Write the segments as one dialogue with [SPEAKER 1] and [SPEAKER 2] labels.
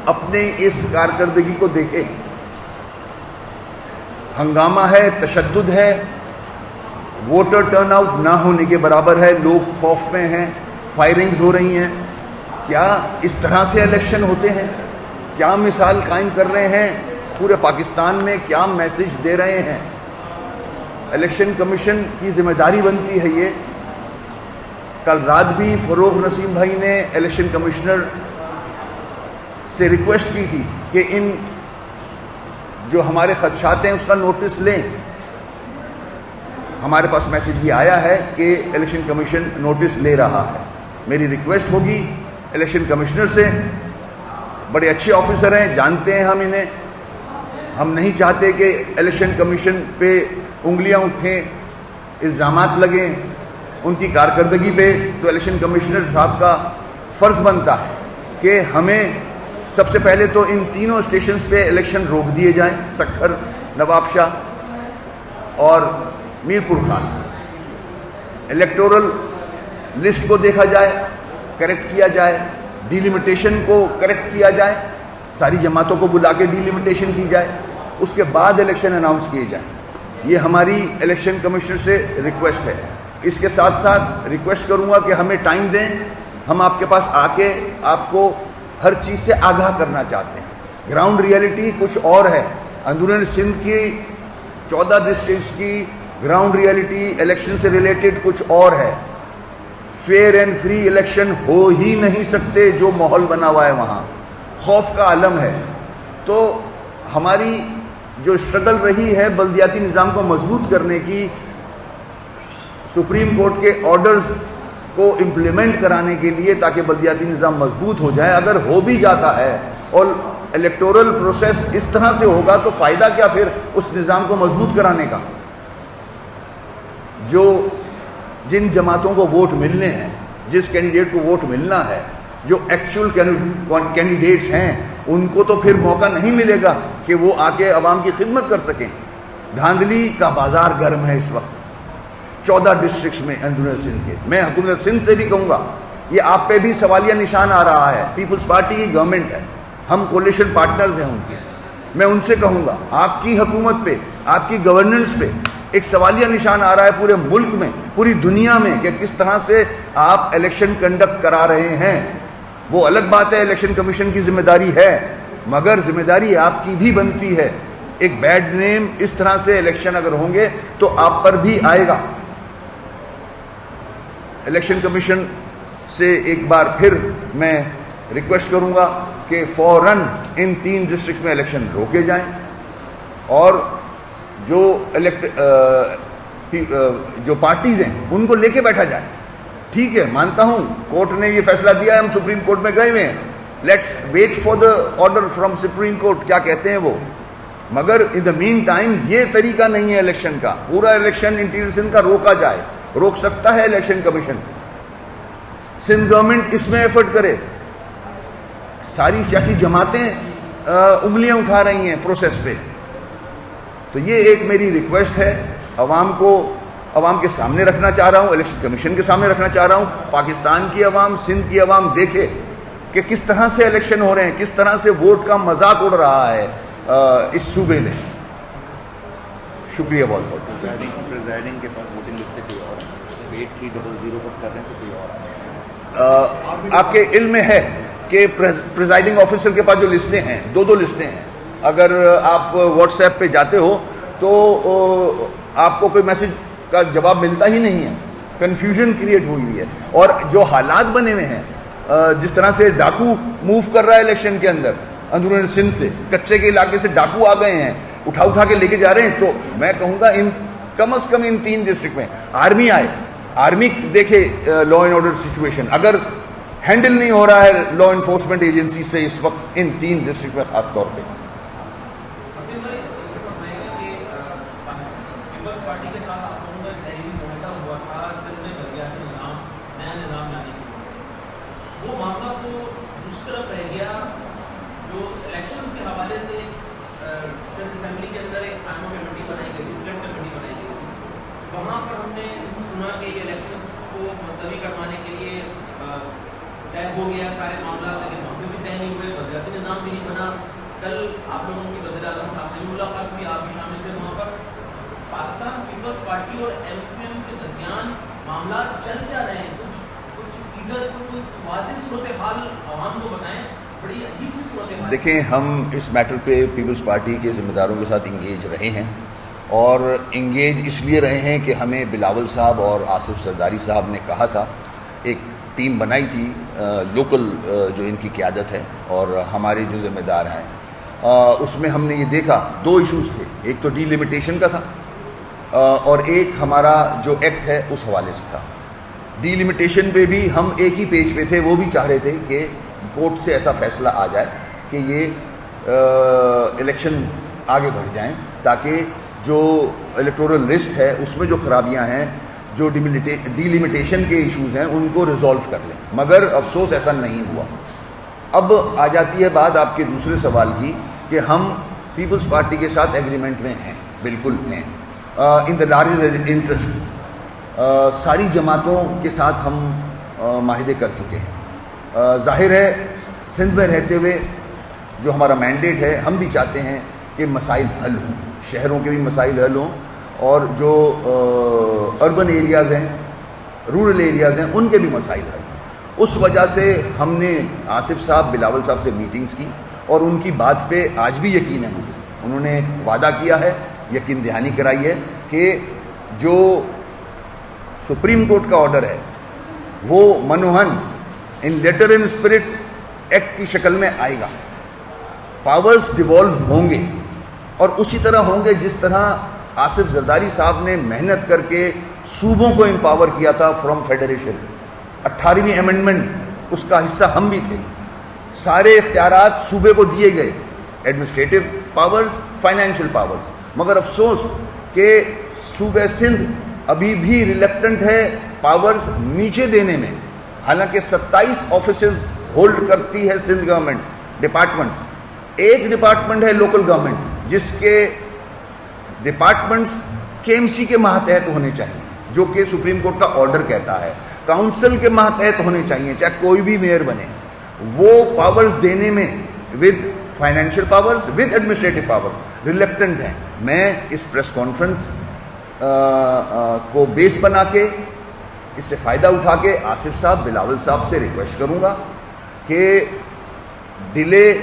[SPEAKER 1] اپنے اس کارکردگی کو دیکھے. ہنگامہ ہے، تشدد ہے، ووٹر ٹرن آؤٹ نہ ہونے کے برابر ہے، لوگ خوف میں ہیں، فائرنگز ہو رہی ہیں. کیا اس طرح سے الیکشن ہوتے ہیں؟ کیا مثال قائم کر رہے ہیں پورے پاکستان میں؟ کیا میسج دے رہے ہیں؟ الیکشن کمیشن کی ذمہ داری بنتی ہے یہ. کل رات بھی فروغ نسیم بھائی نے الیکشن کمشنر سے ریکویسٹ کی تھی کہ ان جو ہمارے خدشات ہیں اس کا نوٹس لیں. ہمارے پاس میسج یہ آیا ہے کہ الیکشن کمیشن نوٹس لے رہا ہے. میری ریکویسٹ ہوگی الیکشن کمشنر سے، بڑے اچھے آفیسر ہیں، جانتے ہیں ہم انہیں. ہم نہیں چاہتے کہ الیکشن کمیشن پہ انگلیاں اٹھیں، الزامات لگیں ان کی کارکردگی پہ. تو الیکشن کمشنر صاحب کا فرض بنتا ہے کہ ہمیں سب سے پہلے تو ان تینوں اسٹیشنز پہ الیکشن روک دیے جائیں، سکھر، نواب شاہ اور میر پور خاص. الیکٹورل لسٹ کو دیکھا جائے، کریکٹ کیا جائے، ڈیلیمیٹیشن کو کریکٹ کیا جائے، ساری جماعتوں کو بلا کے ڈیلیمیٹیشن کی جائے، اس کے بعد الیکشن اناؤنس کیے جائیں. یہ ہماری الیکشن کمشنر سے ریکویسٹ ہے. اس کے ساتھ ساتھ ریکویسٹ کروں گا کہ ہمیں ٹائم دیں. ہم آپ کے پاس آ کے آپ کو ہر چیز سے آگاہ کرنا چاہتے ہیں. گراؤنڈ ریئلٹی کچھ اور ہے. اندرون سندھ کی 14 ڈسٹرکٹس کی گراؤنڈ ریئلٹی الیکشن سے ریلیٹڈ کچھ اور ہے. فیئر اینڈ فری الیکشن ہو ہی نہیں سکتے جو ماحول بنا ہوا ہے وہاں. خوف کا عالم ہے. تو ہماری جو اسٹرگل رہی ہے بلدیاتی نظام کو مضبوط کرنے کی، سپریم کورٹ کے آرڈرز کو امپلیمنٹ کرانے کے لیے تاکہ بلدیاتی نظام مضبوط ہو جائے. اگر ہو بھی جاتا ہے اور الیکٹورل پروسیس اس طرح سے ہوگا تو فائدہ کیا پھر اس نظام کو مضبوط کرانے کا؟ جن جماعتوں کو ووٹ ملنے ہیں، جس کینڈیڈیٹ کو ووٹ ملنا ہے، جو ایکچول کینڈیڈیٹس ہیں، ان کو تو پھر موقع نہیں ملے گا کہ وہ آ کے عوام کی خدمت کر سکیں. دھاندلی کا بازار گرم ہے اس وقت 14 ڈسٹرکٹس میں اندرون سندھ کے. میں حکومت سندھ سے بھی کہوں گا یہ آپ پہ بھی سوالیہ نشان آ رہا ہے. پیپلز پارٹی کی گورنمنٹ ہے، ہم کولیشن پارٹنرز ہیں ان کے. میں ان سے کہوں گا آپ کی حکومت پہ، آپ کی گورننس پہ ایک سوالیہ نشان آ رہا ہے پورے ملک میں، پوری دنیا میں، کہ کس طرح سے آپ الیکشن کنڈکٹ کرا رہے ہیں. وہ الگ بات ہے، الیکشن کمیشن کی ذمہ داری ہے، مگر ذمہ داری آپ کی بھی بنتی ہے. ایک بیڈ نیم اس طرح سے الیکشن اگر ہوں گے تو آپ پر بھی آئے گا. الیکشن کمیشن سے ایک بار پھر میں ریکویسٹ کروں گا کہ فوراً ان 3 ڈسٹرکٹ میں الیکشن روکے جائیں اور جو پارٹیز ہیں ان کو لے کے بیٹھا جائے. ٹھیک ہے، مانتا ہوں کورٹ نے یہ فیصلہ دیا ہے، ہم سپریم کورٹ میں گئے ہوئے ہیں، let's wait for the order from supreme court, کیا کہتے ہیں وہ. مگر ان دا مین ٹائم یہ طریقہ نہیں ہے الیکشن کا. پورا الیکشن انٹیریئر سندھ کا روکا جائے. روک سکتا ہے الیکشن کمیشن. سندھ گورنمنٹ اس میں ایفرٹ کرے. ساری سیاسی جماعتیں انگلیاں اٹھا رہی ہیں پروسیس پہ. تو یہ ایک میری ریکویسٹ ہے، عوام کے سامنے رکھنا چاہ رہا ہوں، الیکشن کمیشن کے سامنے رکھنا چاہ رہا ہوں. پاکستان کی عوام، سندھ کی عوام دیکھے کہ کس طرح سے الیکشن ہو رہے ہیں، کس طرح سے ووٹ کا مذاق اڑ رہا ہے اس صوبے میں. شکریہ بہت بہت.
[SPEAKER 2] پریزائڈنگ کے پاس ووٹنگ لسٹ کوئی اور ہے، 8300 پر کر رہے ہیں تو کوئی اور ہے.
[SPEAKER 1] آپ کے علم میں ہے کہ پریزائڈنگ آفیسر کے پاس جو لسٹیں ہیں، 2 لسٹیں ہیں. اگر آپ واٹس ایپ پہ جاتے ہو تو آپ کو کوئی میسج کا جواب ملتا ہی نہیں ہے. کنفیوژن کریٹ ہوئی ہوئی ہے. اور جو حالات بنے ہوئے ہیں، جس طرح سے ڈاکو موو کر رہا ہے الیکشن کے اندر، اندرون سندھ سے کچے کے علاقے سے ڈاکو آ گئے ہیں، اٹھا کے لے کے جا رہے ہیں. تو میں کہوں گا کم از کم ان 3 ڈسٹرکٹ میں آرمی آئے. آرمی دیکھے لا اینڈ آرڈر سچویشن اگر ہینڈل نہیں ہو رہا ہے لا انفورسمنٹ ایجنسی سے اس وقت ان 3 ڈسٹرکٹ میں خاص طور پہ.
[SPEAKER 3] وہاں پر ہم نے سنا کہ یہ الیکشنز کو ملتوی کروانے کے لیے طے ہو گیا سارے معاملات، لیکن وہاں پہ بھی طے نہیں ہوئے. بھی نہیں بنا. کل آپ لوگوں کی وزیر اعظم صاحب سے ملاقات ہوئی, آپ بھی شامل تھے وہاں پر. پاکستان پیپلز پارٹی اور ایم کیو ایم کے درمیان معاملات چل کیا رہے ہیں؟ کچھ ادھر کوئی واضح صورتحال عوام کو بتائیں. بڑی عجیب سی صورتحال.
[SPEAKER 1] دیکھیں, ہم اس میٹر پہ پیپلز پارٹی کے ذمہ داروں کے ساتھ انگیج رہے ہیں, اور انگیج اس لیے رہے ہیں کہ ہمیں بلاول صاحب اور آصف زرداری صاحب نے کہا تھا, ایک ٹیم بنائی تھی لوکل جو ان کی قیادت ہے اور ہمارے جو ذمہ دار ہیں, اس میں ہم نے یہ دیکھا 2 ایشوز تھے. ایک تو ڈی لمیٹیشن کا تھا اور ایک ہمارا جو ایکٹ ہے اس حوالے سے تھا. ڈی لمیٹیشن پہ بھی ہم ایک ہی پیج پہ تھے, وہ بھی چاہ رہے تھے کہ کورٹ سے ایسا فیصلہ آ جائے کہ یہ الیکشن آگے بڑھ جائیں, تاکہ جو الیکٹورل لسٹ ہے اس میں جو خرابیاں ہیں, جو ڈی لمیٹیشن کے ایشوز ہیں, ان کو ریزالو کر لیں. مگر افسوس ایسا نہیں ہوا. اب آ جاتی ہے بات آپ کے دوسرے سوال کی کہ ہم پیپلز پارٹی کے ساتھ ایگریمنٹ میں ہیں. بالکل ہیں, ان دا لارجسٹ انٹرسٹ ساری جماعتوں کے ساتھ ہم معاہدے کر چکے ہیں. ظاہر ہے سندھ میں رہتے ہوئے جو ہمارا مینڈیٹ ہے, ہم بھی چاہتے ہیں کہ مسائل حل ہوں, شہروں کے بھی مسائل حل ہوں, اور جو اربن ایریاز ہیں, رورل ایریاز ہیں, ان کے بھی مسائل حل ہوں. اس وجہ سے ہم نے آصف صاحب, بلاول صاحب سے میٹنگز کی, اور ان کی بات پہ آج بھی یقین ہے مجھے. انہوں نے وعدہ کیا ہے, یقین دہانی کرائی ہے کہ جو سپریم کورٹ کا آرڈر ہے وہ منوہن ان لیٹر ان اسپرٹ ایکٹ کی شکل میں آئے گا. پاورز ڈیوالو ہوں گے, اور اسی طرح ہوں گے جس طرح آصف زرداری صاحب نے محنت کر کے صوبوں کو امپاور کیا تھا فرام فیڈریشن. 18ویں امینڈمنٹ اس کا حصہ ہم بھی تھے. سارے اختیارات صوبے کو دیے گئے, ایڈمنسٹریٹو پاورز, فائنینشیل پاورز. مگر افسوس کہ صوبہ سندھ ابھی بھی ریلیکٹنٹ ہے پاورز نیچے دینے میں, حالانکہ 27 آفیسز ہولڈ کرتی ہے سندھ گورنمنٹ ڈپارٹمنٹس. ایک ڈپارٹمنٹ ہے لوکل گورنمنٹ, جس کے ڈپارٹمنٹس KMC کے ماتحت ہونے چاہیے, جو کہ سپریم کورٹ کا آرڈر کہتا ہے. کاؤنسل کے ماتحت ہونے چاہیے, چاہے کوئی بھی میئر بنے. وہ پاورز دینے میں with financial powers, with administrative powers reluctant ہیں. میں اس پریس کانفرنس کو بیس بنا کے, اس سے فائدہ اٹھا کے آصف صاحب, بلاول صاحب سے ریکویسٹ کروں گا کہ ڈیلے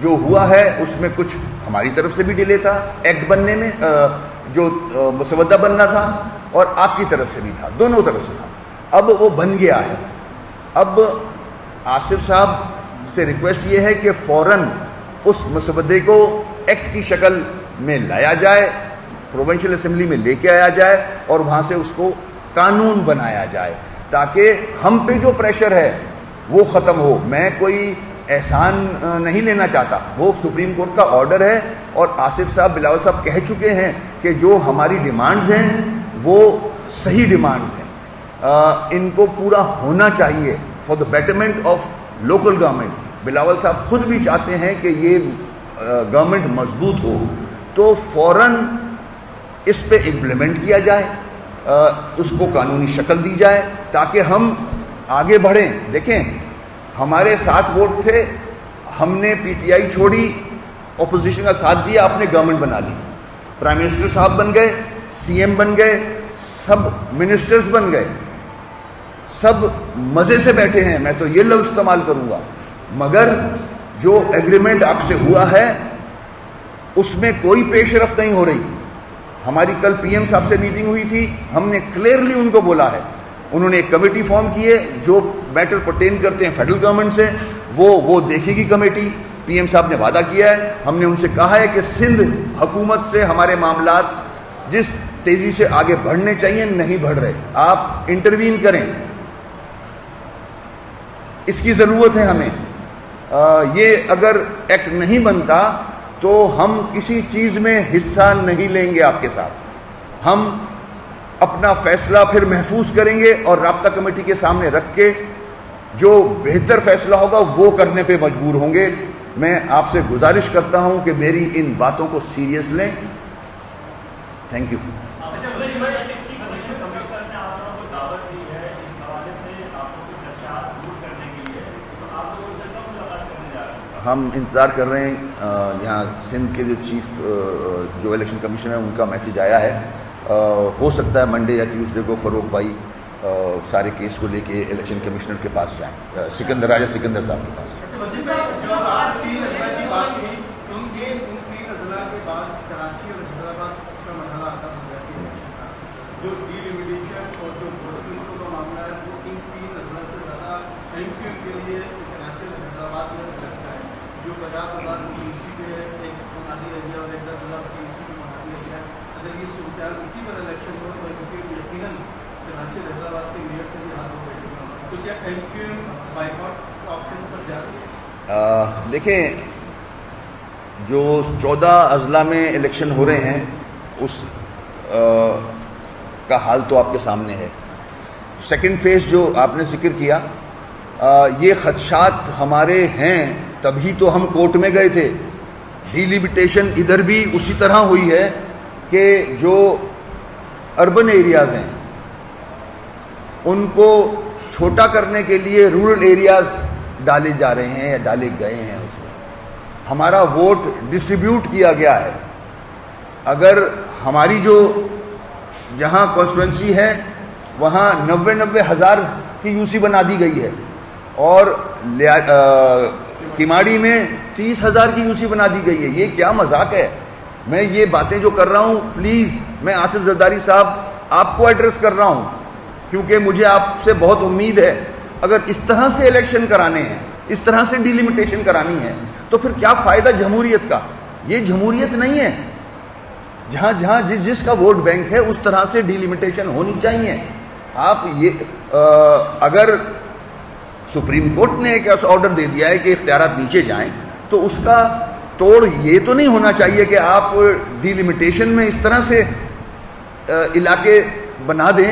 [SPEAKER 1] جو ہوا ہے اس میں کچھ ہماری طرف سے بھی ڈیلے تھا ایکٹ بننے میں, جو مسودہ بننا تھا, اور آپ کی طرف سے بھی تھا, دونوں طرف سے تھا. اب وہ بن گیا ہے. اب آصف صاحب سے ریکویسٹ یہ ہے کہ فوراً اس مسودے کو ایکٹ کی شکل میں لایا جائے, پروونشل اسمبلی میں لے کے آیا جائے, اور وہاں سے اس کو قانون بنایا جائے, تاکہ ہم پہ جو پریشر ہے وہ ختم ہو. میں کوئی احسان نہیں لینا چاہتا, وہ سپریم کورٹ کا آرڈر ہے, اور آصف صاحب, بلاول صاحب کہہ چکے ہیں کہ جو ہماری ڈیمانڈز ہیں وہ صحیح ڈیمانڈز ہیں, ان کو پورا ہونا چاہیے for the betterment of local government. Bilawal صاحب خود بھی چاہتے ہیں کہ یہ گورنمنٹ مضبوط ہو, تو فوراً اس پہ امپلیمنٹ کیا جائے, اس کو قانونی شکل دی جائے, تاکہ ہم آگے بڑھیں. دیکھیں, ہمارے 7 ووٹ تھے, ہم نے PTI چھوڑی, اپوزیشن کا ساتھ دیا, آپ نے گورنمنٹ بنا لی, پرائم منسٹر صاحب بن گئے, CM بن گئے, سب منسٹرز بن گئے, سب مزے سے بیٹھے ہیں, میں تو یہ لفظ استعمال کروں گا. مگر جو ایگریمنٹ آپ سے ہوا ہے اس میں کوئی پیش رفت نہیں ہو رہی. ہماری کل PM صاحب سے میٹنگ ہوئی تھی, ہم نے کلیئرلی ان کو بولا ہے, انہوں نے ایک کمیٹی فارم کی ہے, جو میٹر پرٹین کرتے ہیں فیڈرل گورنمنٹ سے وہ دیکھے گی کمیٹی. PM صاحب نے وعدہ کیا ہے, ہم نے ان سے کہا ہے کہ سندھ حکومت سے ہمارے معاملات جس تیزی سے آگے بڑھنے چاہیے نہیں بڑھ رہے, آپ انٹروین کریں, اس کی ضرورت ہے ہمیں. یہ اگر ایکٹ نہیں بنتا تو ہم کسی چیز میں حصہ نہیں لیں گے آپ کے ساتھ. ہم اپنا فیصلہ پھر محفوظ کریں گے, اور رابطہ کمیٹی کے سامنے رکھ کے جو بہتر فیصلہ ہوگا وہ کرنے پہ مجبور ہوں گے. میں آپ سے گزارش کرتا ہوں کہ میری ان باتوں کو سیریس لیں. Thank you. ہم انتظار کر رہے ہیں. یہاں سندھ کے جو چیف جو الیکشن کمیشن ہے ان کا میسج آیا ہے. ہو سکتا ہے منڈے یا ٹیوزڈے کو فروغ بھائی سارے کیس کو لے کے الیکشن کمشنر کے پاس جائیں, سکندر راجہ سکندر صاحب کے پاس.
[SPEAKER 4] جو ڈیلیمیٹیشن اور جو ووٹر لسٹوں کا معاملہ ہے وہ ان تین اضلاع سے زیادہ ایم کیو ایم کے لیے کراچی اور حیدرآباد میں لگتا ہے. جو 50,000 یونیورسٹی کے ایک منادی ایریا اور 10,000 یونیورسٹی کے منادی ایریا ہے, اگر یہ صورتحال اسی پر الیکشن ہو تو یقیناً کراچی اور حیدرآباد کے میئر سے بھی حال ہو گئے. تو کیا M Q M boycott option پر جاتی ہے؟
[SPEAKER 1] دیکھیں, جو 14 اضلاع میں الیکشن ہو رہے ہیں اس کا حال تو آپ کے سامنے ہے. سیکنڈ فیز جو آپ نے ذکر کیا, یہ خدشات ہمارے ہیں تبھی تو ہم کورٹ میں گئے تھے. ڈیلیمیٹیشن ادھر بھی اسی طرح ہوئی ہے کہ جو اربن ایریاز ہیں ان کو چھوٹا کرنے کے لیے رورل ایریاز ڈالے جا رہے ہیں یا ڈالے گئے ہیں. اس میں ہمارا ووٹ ڈسٹریبیوٹ کیا گیا ہے. اگر ہماری جو جہاں کانسٹیٹوئنسی ہے وہاں 90 ہزار کی یو سی بنا دی گئی ہے اور کماڑی میں 30,000 کی یو سی بنا دی گئی ہے. یہ کیا مذاق ہے؟ میں یہ باتیں جو کر رہا ہوں, پلیز میں آصف زرداری صاحب آپ کو ایڈریس کر رہا ہوں کیونکہ مجھے آپ سے بہت امید ہے. اگر اس طرح سے الیکشن کرانے ہیں, اس طرح سے ڈیلیمیٹیشن کرانی ہے تو پھر کیا فائدہ جمہوریت کا؟ یہ جمہوریت نہیں ہے. جہاں جہاں جس کا ووٹ بینک ہے اس طرح سے ڈیلیمیٹیشن ہونی چاہیے. آپ یہ اگر سپریم کورٹ نے ایک آرڈر دے دیا ہے کہ اختیارات نیچے جائیں تو اس کا توڑ یہ تو نہیں ہونا چاہیے کہ آپ ڈیلیمیٹیشن میں اس طرح سے علاقے بنا دیں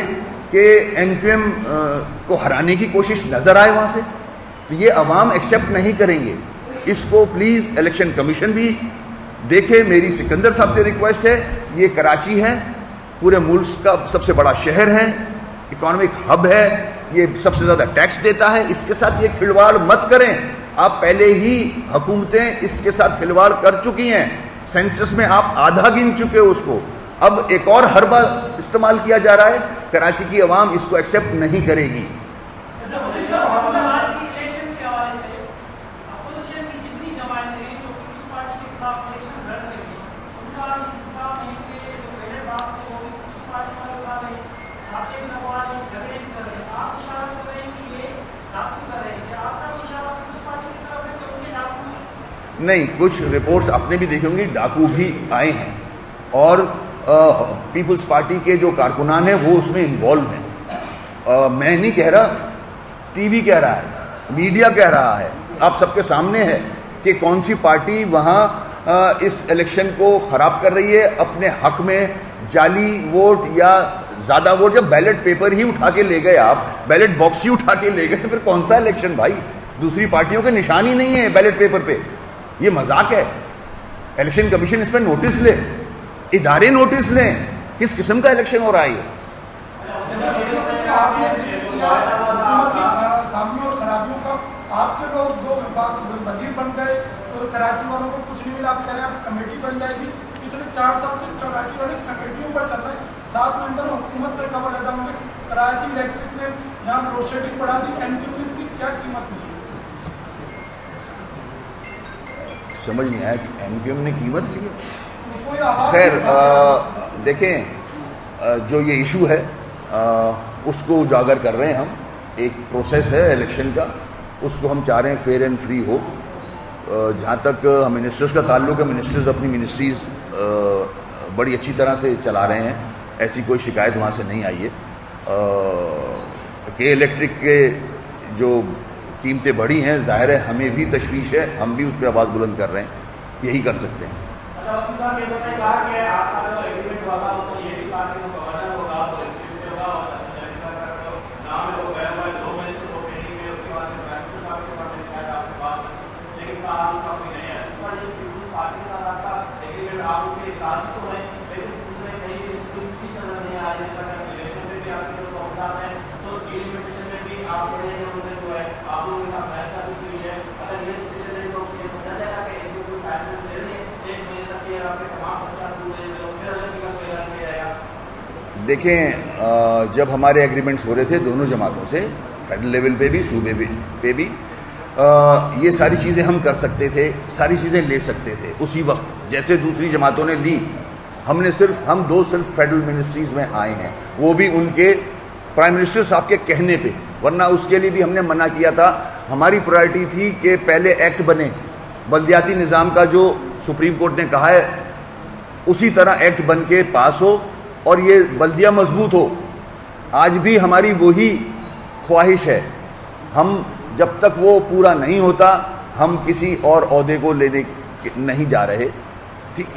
[SPEAKER 1] کہ ایم کیو ایم کو ہرانے کی کوشش نظر آئے وہاں سے. تو یہ عوام ایکسیپٹ نہیں کریں گے. اس کو پلیز الیکشن کمیشن بھی دیکھے. میری سکندر صاحب سے ریکویسٹ ہے, یہ کراچی ہے, پورے ملک کا سب سے بڑا شہر ہے, اکانومک ہب ہے, یہ سب سے زیادہ ٹیکس دیتا ہے. اس کے ساتھ یہ کھلواڑ مت کریں. آپ پہلے ہی حکومتیں اس کے ساتھ کھلواڑ کر چکی ہیں. سینسس میں آپ آدھا گن چکے ہو اس کو, اب ایک اور حربہ استعمال کیا جا رہا ہے. کراچی کی عوام اس کو ایکسیپٹ نہیں کرے گی. نہیں, کچھ رپورٹس آپ نے بھی دیکھی ہوں گی, ڈاکو بھی آئے ہیں اور پیپلز پارٹی کے جو کارکنان ہیں وہ اس میں انوالو ہیں. میں نہیں کہہ رہا, ٹی وی کہہ رہا ہے, میڈیا کہہ رہا ہے, آپ سب کے سامنے ہے کہ کون سی پارٹی وہاں اس الیکشن کو خراب کر رہی ہے اپنے حق میں. جعلی ووٹ یا زیادہ ووٹ, جب بیلٹ پیپر ہی اٹھا کے لے گئے, آپ بیلٹ باکس ہی اٹھا کے لے گئے, تو پھر کون سا الیکشن بھائی؟ دوسری پارٹیوں کے نشان ہی نہیں ہے بیلٹ پیپر پہ. یہ مذاق ہے. الیکشن کمیشن اس پہ نوٹس لے, ادارے نوٹس لیں. کس قسم کا الیکشن ہو رہا ہے یہ؟ آپ کے لوگ دو وزیر بن گئے تو کراچی والوں کو کچھ نہیں ملا. آپ کہہ رہے ہیں کمیٹی بن جائے گی. پچھلے 4 سال سے کراچی والے کمیٹیوں پر چل رہے ہیں. 7 ممبر حکومت سے کور ادا ہوئے. کراچی الیکٹرک نے یہاں لوڈ شیڈنگ بڑھا دی. این کیو کی کیا قیمت ملی؟ سمجھ نہیں آیا کہ ایم کیو ایم نے قیمت لی ہے. خیر, دیکھیں, جو یہ ایشو ہے اس کو اجاگر کر رہے ہیں ہم. ایک پروسیس ہے الیکشن کا, اس کو ہم چاہ رہے ہیں فیئر اینڈ فری ہو. جہاں تک منسٹرز کا تعلق ہے, منسٹرز اپنی منسٹریز بڑی اچھی طرح سے چلا رہے ہیں. ایسی کوئی شکایت وہاں سے نہیں آئی ہے. کہ الیکٹرک کے جو قیمتیں بڑھی ہیں, ظاہر ہے ہمیں بھی تشویش ہے, ہم بھی اس پہ آواز بلند کر رہے ہیں. یہی کر سکتے ہیں. دیکھیں جب ہمارے ایگریمنٹس ہو رہے تھے دونوں جماعتوں سے فیڈرل لیول پہ بھی صوبے پہ بھی یہ ساری چیزیں ہم کر سکتے تھے, ساری چیزیں لے سکتے تھے اسی وقت جیسے دوسری جماعتوں نے لی. ہم دو صرف فیڈرل منسٹریز میں آئے ہیں, وہ بھی ان کے پرائم منسٹر صاحب کے کہنے پہ, ورنہ اس کے لیے بھی ہم نے منع کیا تھا. ہماری پرائرٹی تھی کہ پہلے ایکٹ بنے, بلدیاتی نظام کا جو سپریم کورٹ نے کہا ہے اسی طرح ایکٹ بن کے پاس ہو اور یہ بلدیہ مضبوط ہو. آج بھی ہماری وہی خواہش ہے. ہم جب تک وہ پورا نہیں ہوتا ہم کسی اور عہدے کو لینے نہیں جا رہے. ٹھیک.